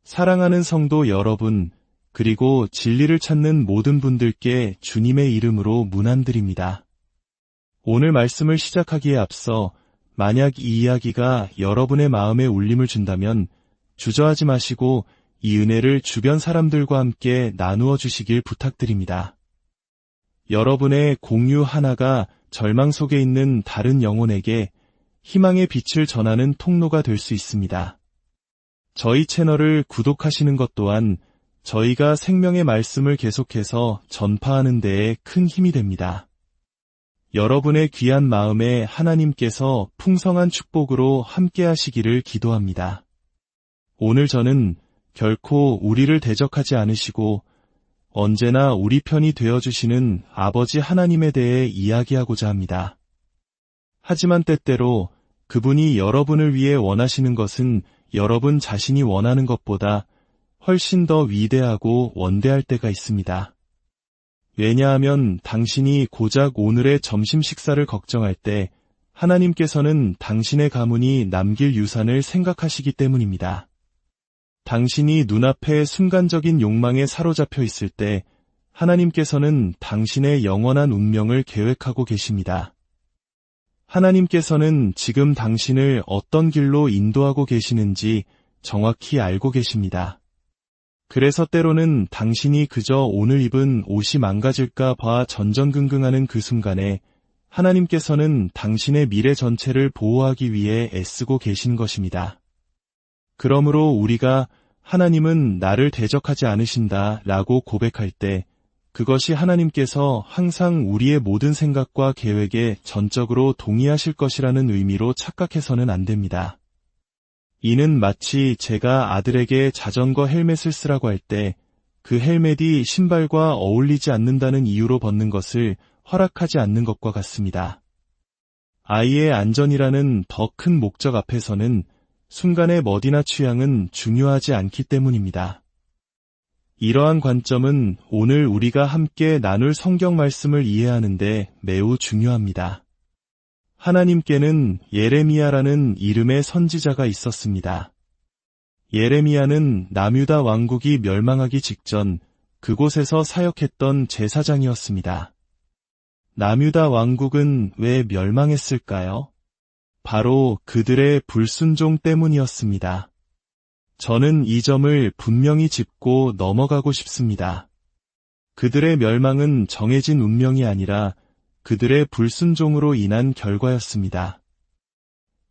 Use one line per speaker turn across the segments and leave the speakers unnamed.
사랑하는 성도 여러분, 그리고 진리를 찾는 모든 분들께 주님의 이름으로 문안드립니다. 오늘 말씀을 시작하기에 앞서 만약 이 이야기가 여러분의 마음에 울림을 준다면 주저하지 마시고 이 은혜를 주변 사람들과 함께 나누어 주시길 부탁드립니다. 여러분의 공유 하나가 절망 속에 있는 다른 영혼에게 희망의 빛을 전하는 통로가 될 수 있습니다. 저희 채널을 구독하시는 것 또한 저희가 생명의 말씀을 계속해서 전파하는 데에 큰 힘이 됩니다. 여러분의 귀한 마음에 하나님께서 풍성한 축복으로 함께 하시기를 기도합니다. 오늘 저는 결코 우리를 대적하지 않으시고 언제나 우리 편이 되어주시는 아버지 하나님에 대해 이야기하고자 합니다. 하지만 때때로 그분이 여러분을 위해 원하시는 것은 여러분 자신이 원하는 것보다 훨씬 더 위대하고 원대할 때가 있습니다. 왜냐하면 당신이 고작 오늘의 점심 식사를 걱정할 때 하나님께서는 당신의 가문이 남길 유산을 생각하시기 때문입니다. 당신이 눈앞에 순간적인 욕망에 사로잡혀 있을 때 하나님께서는 당신의 영원한 운명을 계획하고 계십니다. 하나님께서는 지금 당신을 어떤 길로 인도하고 계시는지 정확히 알고 계십니다. 그래서 때로는 당신이 그저 오늘 입은 옷이 망가질까 봐 전전긍긍하는 그 순간에 하나님께서는 당신의 미래 전체를 보호하기 위해 애쓰고 계신 것입니다. 그러므로 우리가 하나님은 나를 대적하지 않으신다 라고 고백할 때 그것이 하나님께서 항상 우리의 모든 생각과 계획에 전적으로 동의하실 것이라는 의미로 착각해서는 안 됩니다. 이는 마치 제가 아들에게 자전거 헬멧을 쓰라고 할 때 그 헬멧이 신발과 어울리지 않는다는 이유로 벗는 것을 허락하지 않는 것과 같습니다. 아이의 안전이라는 더 큰 목적 앞에서는 순간의 멋이나 취향은 중요하지 않기 때문입니다. 이러한 관점은 오늘 우리가 함께 나눌 성경 말씀을 이해하는데 매우 중요합니다. 하나님께는 예레미야라는 이름의 선지자가 있었습니다. 예레미야는 남유다 왕국이 멸망하기 직전 그곳에서 사역했던 제사장이었습니다. 남유다 왕국은 왜 멸망했을까요? 바로 그들의 불순종 때문이었습니다. 저는 이 점을 분명히 짚고 넘어가고 싶습니다. 그들의 멸망은 정해진 운명이 아니라 그들의 불순종으로 인한 결과였습니다.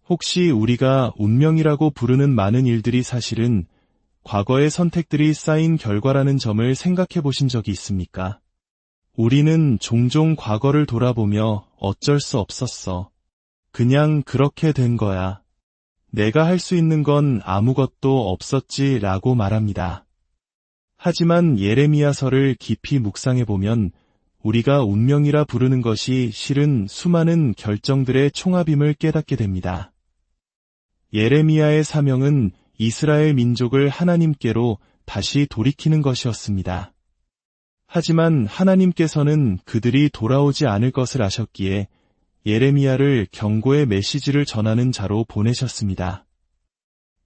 혹시 우리가 운명이라고 부르는 많은 일들이 사실은 과거의 선택들이 쌓인 결과라는 점을 생각해 보신 적이 있습니까? 우리는 종종 과거를 돌아보며 어쩔 수 없었어. 그냥 그렇게 된 거야. 내가 할 수 있는 건 아무것도 없었지 라고 말합니다. 하지만 예레미야서를 깊이 묵상해보면 우리가 운명이라 부르는 것이 실은 수많은 결정들의 총합임을 깨닫게 됩니다. 예레미야의 사명은 이스라엘 민족을 하나님께로 다시 돌이키는 것이었습니다. 하지만 하나님께서는 그들이 돌아오지 않을 것을 아셨기에 예레미야를 경고의 메시지를 전하는 자로 보내셨습니다.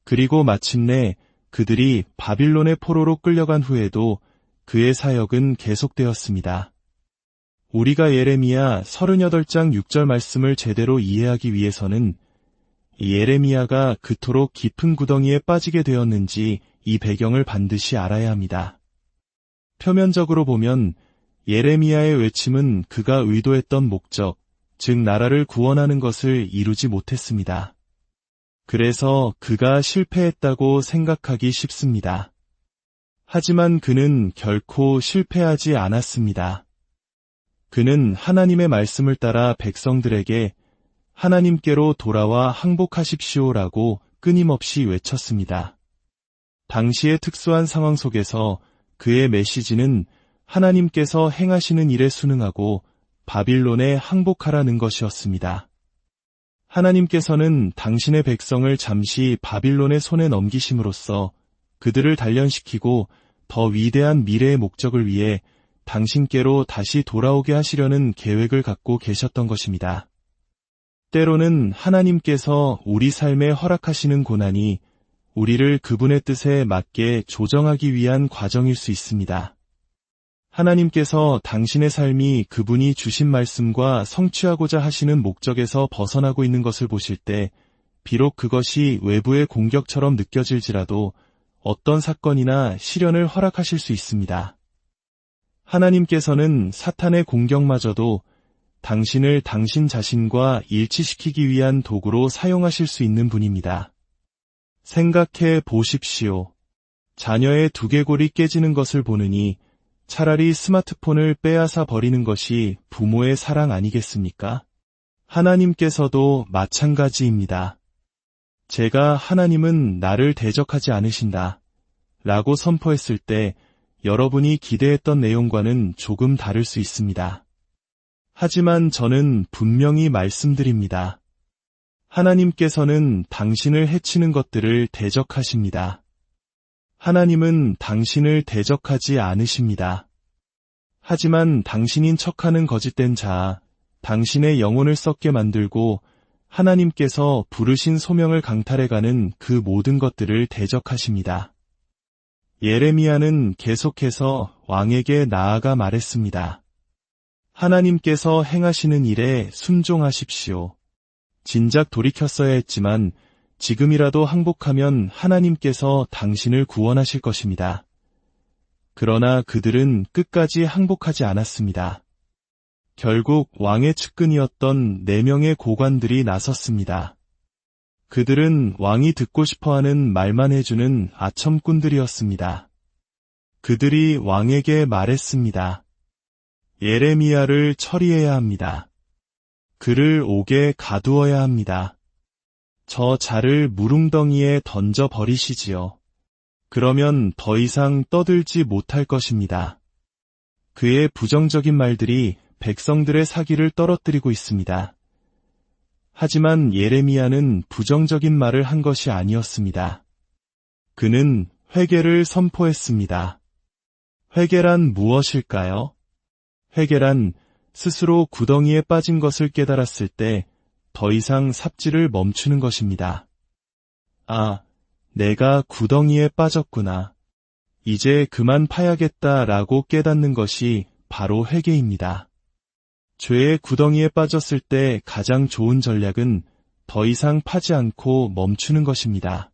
그리고 마침내 그들이 바빌론의 포로로 끌려간 후에도 그의 사역은 계속되었습니다. 우리가 예레미야 38장 6절 말씀을 제대로 이해하기 위해서는 예레미야가 그토록 깊은 구덩이에 빠지게 되었는지 이 배경을 반드시 알아야 합니다. 표면적으로 보면 예레미야의 외침은 그가 의도했던 목적, 즉 나라를 구원하는 것을 이루지 못했습니다. 그래서 그가 실패했다고 생각하기 쉽습니다. 하지만 그는 결코 실패하지 않았습니다. 그는 하나님의 말씀을 따라 백성들에게 하나님께로 돌아와 항복하십시오라고 끊임없이 외쳤습니다. 당시의 특수한 상황 속에서 그의 메시지는 하나님께서 행하시는 일에 순응하고 바빌론에 항복하라는 것이었습니다. 하나님께서는 당신의 백성을 잠시 바빌론의 손에 넘기심으로써 그들을 단련시키고 더 위대한 미래의 목적을 위해 당신께로 다시 돌아오게 하시려는 계획을 갖고 계셨던 것입니다. 때로는 하나님께서 우리 삶에 허락하시는 고난이 우리를 그분의 뜻에 맞게 조정하기 위한 과정일 수 있습니다. 하나님께서 당신의 삶이 그분이 주신 말씀과 성취하고자 하시는 목적에서 벗어나고 있는 것을 보실 때 비록 그것이 외부의 공격처럼 느껴질지라도 어떤 사건이나 시련을 허락하실 수 있습니다. 하나님께서는 사탄의 공격마저도 당신을 당신 자신과 일치시키기 위한 도구로 사용하실 수 있는 분입니다. 생각해 보십시오. 자녀의 두개골이 깨지는 것을 보느니 차라리 스마트폰을 빼앗아 버리는 것이 부모의 사랑 아니겠습니까? 하나님께서도 마찬가지입니다. 제가 하나님은 나를 대적하지 않으신다 라고 선포했을 때 여러분이 기대했던 내용과는 조금 다를 수 있습니다. 하지만 저는 분명히 말씀드립니다. 하나님께서는 당신을 해치는 것들을 대적하십니다. 하나님은 당신을 대적하지 않으십니다. 하지만 당신인 척하는 거짓된 자, 당신의 영혼을 썩게 만들고 하나님께서 부르신 소명을 강탈해가는 그 모든 것들을 대적하십니다. 예레미야는 계속해서 왕에게 나아가 말했습니다. 하나님께서 행하시는 일에 순종하십시오. 진작 돌이켰어야 했지만 지금이라도 항복하면 하나님께서 당신을 구원하실 것입니다. 그러나 그들은 끝까지 항복하지 않았습니다. 결국 왕의 측근이었던 4명의 고관들이 나섰습니다. 그들은 왕이 듣고 싶어하는 말만 해주는 아첨꾼들이었습니다. 그들이 왕에게 말했습니다. 예레미야를 처리해야 합니다. 그를 옥에 가두어야 합니다. 저 자를 무릉덩이에 던져 버리시지요. 그러면 더 이상 떠들지 못할 것입니다. 그의 부정적인 말들이 백성들의 사기를 떨어뜨리고 있습니다. 하지만 예레미야는 부정적인 말을 한 것이 아니었습니다. 그는 회개를 선포했습니다. 회개란 무엇일까요? 회개란 스스로 구덩이에 빠진 것을 깨달았을 때 더 이상 삽질을 멈추는 것입니다. 아, 내가 구덩이에 빠졌구나. 이제 그만 파야겠다라고 깨닫는 것이 바로 회개입니다. 죄의 구덩이에 빠졌을 때 가장 좋은 전략은 더 이상 파지 않고 멈추는 것입니다.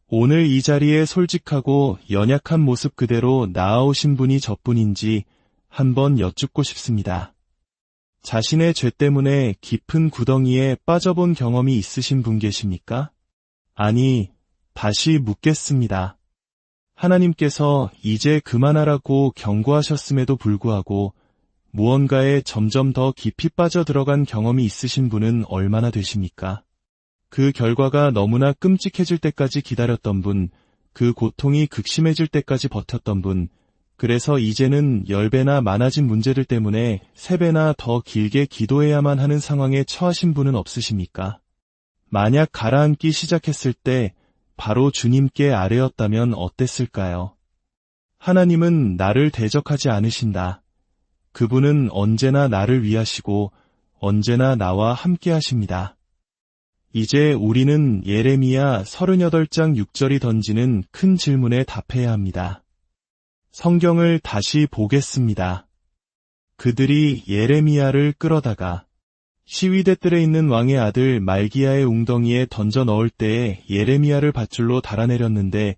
오늘 이 자리에 솔직하고 연약한 모습 그대로 나아오신 분이 저뿐인지 한번 여쭙고 싶습니다. 자신의 죄 때문에 깊은 구덩이에 빠져본 경험이 있으신 분 계십니까? 아니, 다시 묻겠습니다. 하나님께서 이제 그만하라고 경고하셨음에도 불구하고 무언가에 점점 더 깊이 빠져들어간 경험이 있으신 분은 얼마나 되십니까? 그 결과가 너무나 끔찍해질 때까지 기다렸던 분, 그 고통이 극심해질 때까지 버텼던 분, 그래서 이제는 10배나 많아진 문제들 때문에 3배나 더 길게 기도해야만 하는 상황에 처하신 분은 없으십니까? 만약 가라앉기 시작했을 때 바로 주님께 아뢰었다면 어땠을까요? 하나님은 나를 대적하지 않으신다. 그분은 언제나 나를 위하시고 언제나 나와 함께 하십니다. 이제 우리는 예레미야 38장 6절이 던지는 큰 질문에 답해야 합니다. 성경을 다시 보겠습니다. 그들이 예레미야를 끌어다가 시위대 뜰에 있는 왕의 아들 말기야의 웅덩이에 던져 넣을 때에 예레미야를 밧줄로 달아내렸는데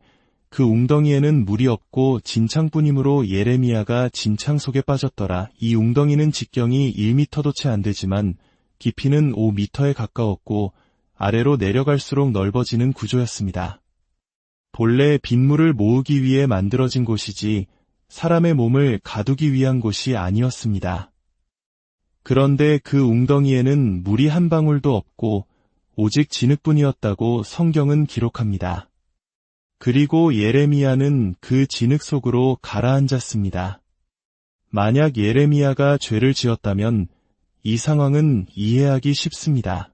그 웅덩이에는 물이 없고 진창뿐이므로 예레미야가 진창 속에 빠졌더라. 이 웅덩이는 직경이 1미터도 채 안 되지만 깊이는 5미터에 가까웠고 아래로 내려갈수록 넓어지는 구조였습니다. 본래 빗물을 모으기 위해 만들어진 곳이지 사람의 몸을 가두기 위한 곳이 아니었습니다. 그런데 그 웅덩이에는 물이 한 방울도 없고 오직 진흙뿐이었다고 성경은 기록합니다. 그리고 예레미야는 그 진흙 속으로 가라앉았습니다. 만약 예레미야가 죄를 지었다면 이 상황은 이해하기 쉽습니다.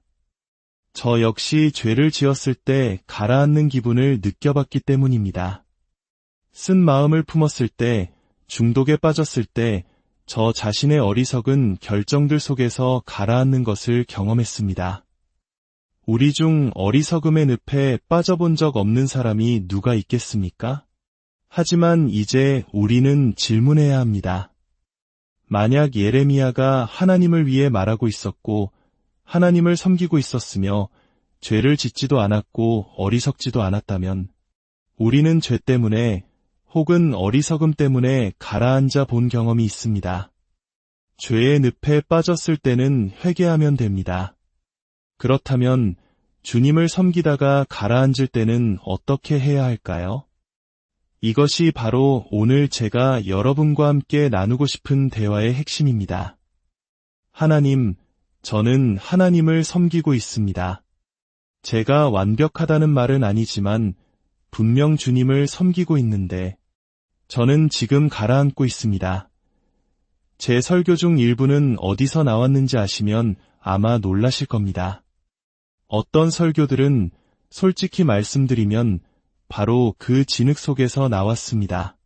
저 역시 죄를 지었을 때 가라앉는 기분을 느껴봤기 때문입니다. 쓴 마음을 품었을 때, 중독에 빠졌을 때, 저 자신의 어리석은 결정들 속에서 가라앉는 것을 경험했습니다. 우리 중 어리석음의 늪에 빠져본 적 없는 사람이 누가 있겠습니까? 하지만 이제 우리는 질문해야 합니다. 만약 예레미야가 하나님을 위해 말하고 있었고 하나님을 섬기고 있었으며 죄를 짓지도 않았고 어리석지도 않았다면 우리는 죄 때문에 혹은 어리석음 때문에 가라앉아 본 경험이 있습니다. 죄의 늪에 빠졌을 때는 회개하면 됩니다. 그렇다면 주님을 섬기다가 가라앉을 때는 어떻게 해야 할까요? 이것이 바로 오늘 제가 여러분과 함께 나누고 싶은 대화의 핵심입니다. 하나님, 저는 하나님을 섬기고 있습니다. 제가 완벽하다는 말은 아니지만 분명 주님을 섬기고 있는데 저는 지금 가라앉고 있습니다. 제 설교 중 일부는 어디서 나왔는지 아시면 아마 놀라실 겁니다. 어떤 설교들은 솔직히 말씀드리면 바로 그 진흙 속에서 나왔습니다.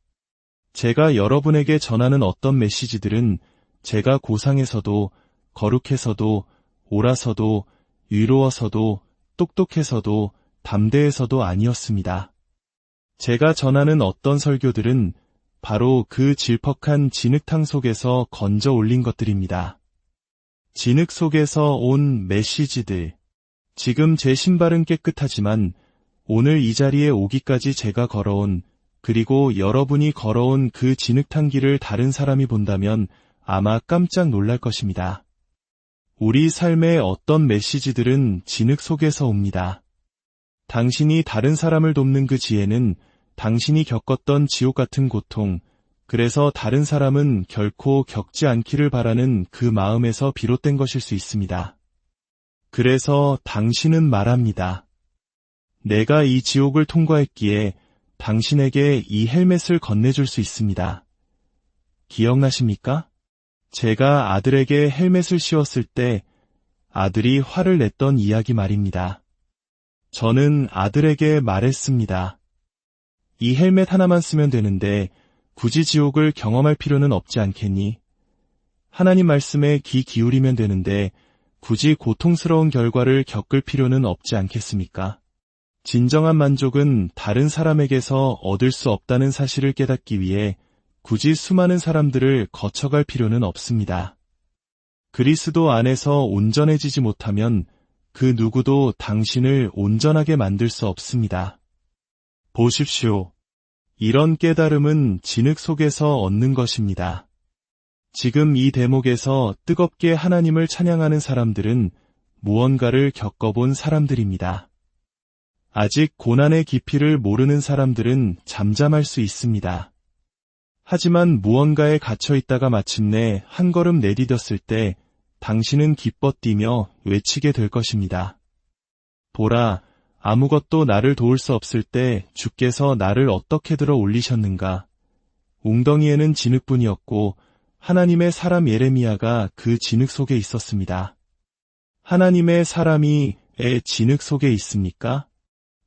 제가 여러분에게 전하는 어떤 메시지들은 제가 고상해서도 거룩해서도 옳아서도 위로워서도 똑똑해서도 담대해서도 아니었습니다. 제가 전하는 어떤 설교들은 바로 그 질퍽한 진흙탕 속에서 건져 올린 것들입니다. 진흙 속에서 온 메시지들. 지금 제 신발은 깨끗하지만 오늘 이 자리에 오기까지 제가 걸어온 그리고 여러분이 걸어온 그 진흙탕 길을 다른 사람이 본다면 아마 깜짝 놀랄 것입니다. 우리 삶의 어떤 메시지들은 진흙 속에서 옵니다. 당신이 다른 사람을 돕는 그 지혜는 당신이 겪었던 지옥 같은 고통, 그래서 다른 사람은 결코 겪지 않기를 바라는 그 마음에서 비롯된 것일 수 있습니다. 그래서 당신은 말합니다. 내가 이 지옥을 통과했기에 당신에게 이 헬멧을 건네줄 수 있습니다. 기억나십니까? 제가 아들에게 헬멧을 씌웠을 때 아들이 화를 냈던 이야기 말입니다. 저는 아들에게 말했습니다. 이 헬멧 하나만 쓰면 되는데 굳이 지옥을 경험할 필요는 없지 않겠니? 하나님 말씀에 귀 기울이면 되는데 굳이 고통스러운 결과를 겪을 필요는 없지 않겠습니까? 진정한 만족은 다른 사람에게서 얻을 수 없다는 사실을 깨닫기 위해 굳이 수많은 사람들을 거쳐갈 필요는 없습니다. 그리스도 안에서 온전해지지 못하면 그 누구도 당신을 온전하게 만들 수 없습니다. 보십시오. 이런 깨달음은 진흙 속에서 얻는 것입니다. 지금 이 대목에서 뜨겁게 하나님을 찬양하는 사람들은 무언가를 겪어본 사람들입니다. 아직 고난의 깊이를 모르는 사람들은 잠잠할 수 있습니다. 하지만 무언가에 갇혀 있다가 마침내 한 걸음 내디뎠을 때 당신은 기뻐 뛰며 외치게 될 것입니다. 보라, 아무것도 나를 도울 수 없을 때 주께서 나를 어떻게 들어 올리셨는가. 웅덩이에는 진흙뿐이었고 하나님의 사람 예레미야가 그 진흙 속에 있었습니다. 하나님의 사람이 왜 진흙 속에 있습니까?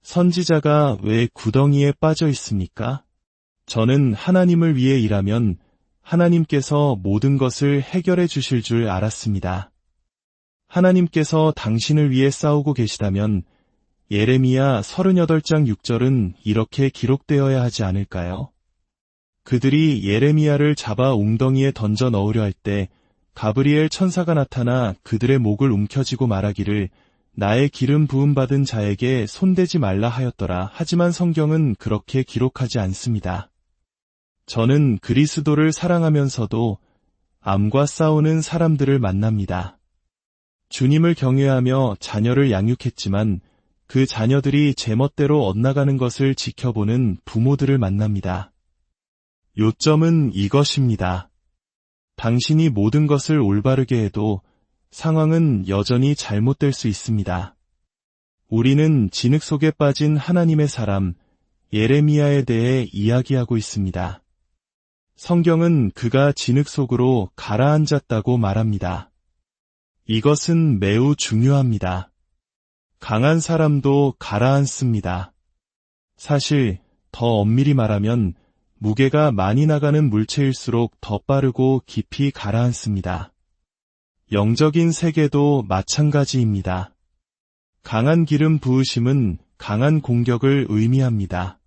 선지자가 왜 구덩이에 빠져 있습니까? 저는 하나님을 위해 일하면 하나님께서 모든 것을 해결해 주실 줄 알았습니다. 하나님께서 당신을 위해 싸우고 계시다면 예레미야 38장 6절은 이렇게 기록되어야 하지 않을까요? 그들이 예레미야를 잡아 웅덩이에 던져 넣으려 할 때 가브리엘 천사가 나타나 그들의 목을 움켜쥐고 말하기를 나의 기름 부음 받은 자에게 손대지 말라 하였더라. 하지만 성경은 그렇게 기록하지 않습니다. 저는 그리스도를 사랑하면서도 암과 싸우는 사람들을 만납니다. 주님을 경외하며 자녀를 양육했지만 그 자녀들이 제멋대로 엇나가는 것을 지켜보는 부모들을 만납니다. 요점은 이것입니다. 당신이 모든 것을 올바르게 해도 상황은 여전히 잘못될 수 있습니다. 우리는 진흙 속에 빠진 하나님의 사람 예레미야에 대해 이야기하고 있습니다. 성경은 그가 진흙 속으로 가라앉았다고 말합니다. 이것은 매우 중요합니다. 강한 사람도 가라앉습니다. 사실 더 엄밀히 말하면 무게가 많이 나가는 물체일수록 더 빠르고 깊이 가라앉습니다. 영적인 세계도 마찬가지입니다. 강한 기름 부으심은 강한 공격을 의미합니다.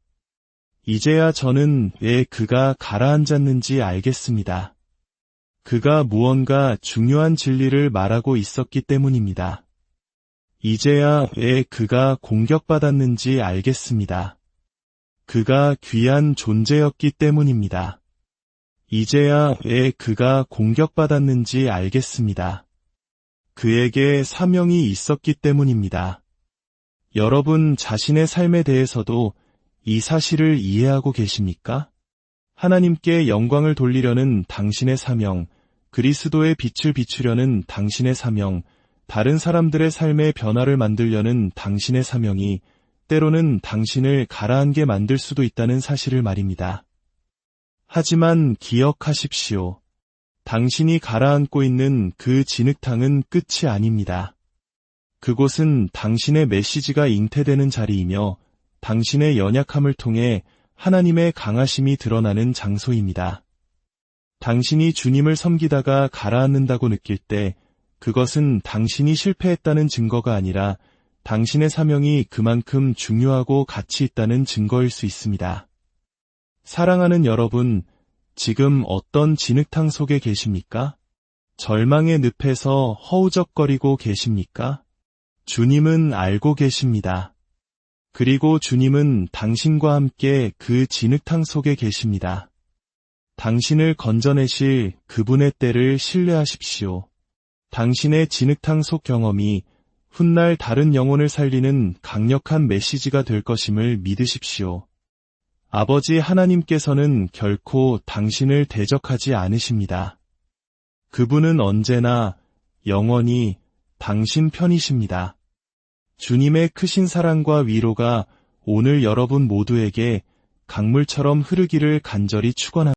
이제야 저는 왜 그가 가라앉았는지 알겠습니다. 그가 무언가 중요한 진리를 말하고 있었기 때문입니다. 이제야 왜 그가 공격받았는지 알겠습니다. 그가 귀한 존재였기 때문입니다. 이제야 왜 그가 공격받았는지 알겠습니다. 그에게 사명이 있었기 때문입니다. 여러분 자신의 삶에 대해서도 이 사실을 이해하고 계십니까? 하나님께 영광을 돌리려는 당신의 사명, 그리스도의 빛을 비추려는 당신의 사명, 다른 사람들의 삶의 변화를 만들려는 당신의 사명이 때로는 당신을 가라앉게 만들 수도 있다는 사실을 말입니다. 하지만 기억하십시오. 당신이 가라앉고 있는 그 진흙탕은 끝이 아닙니다. 그곳은 당신의 메시지가 잉태되는 자리이며 당신의 연약함을 통해 하나님의 강하심이 드러나는 장소입니다. 당신이 주님을 섬기다가 가라앉는다고 느낄 때 그것은 당신이 실패했다는 증거가 아니라 당신의 사명이 그만큼 중요하고 가치 있다는 증거일 수 있습니다. 사랑하는 여러분, 지금 어떤 진흙탕 속에 계십니까? 절망의 늪에서 허우적거리고 계십니까? 주님은 알고 계십니다. 그리고 주님은 당신과 함께 그 진흙탕 속에 계십니다. 당신을 건져내실 그분의 때를 신뢰하십시오. 당신의 진흙탕 속 경험이 훗날 다른 영혼을 살리는 강력한 메시지가 될 것임을 믿으십시오. 아버지 하나님께서는 결코 당신을 대적하지 않으십니다. 그분은 언제나 영원히 당신 편이십니다. 주님의 크신 사랑과 위로가 오늘 여러분 모두에게 강물처럼 흐르기를 간절히 축원합니다.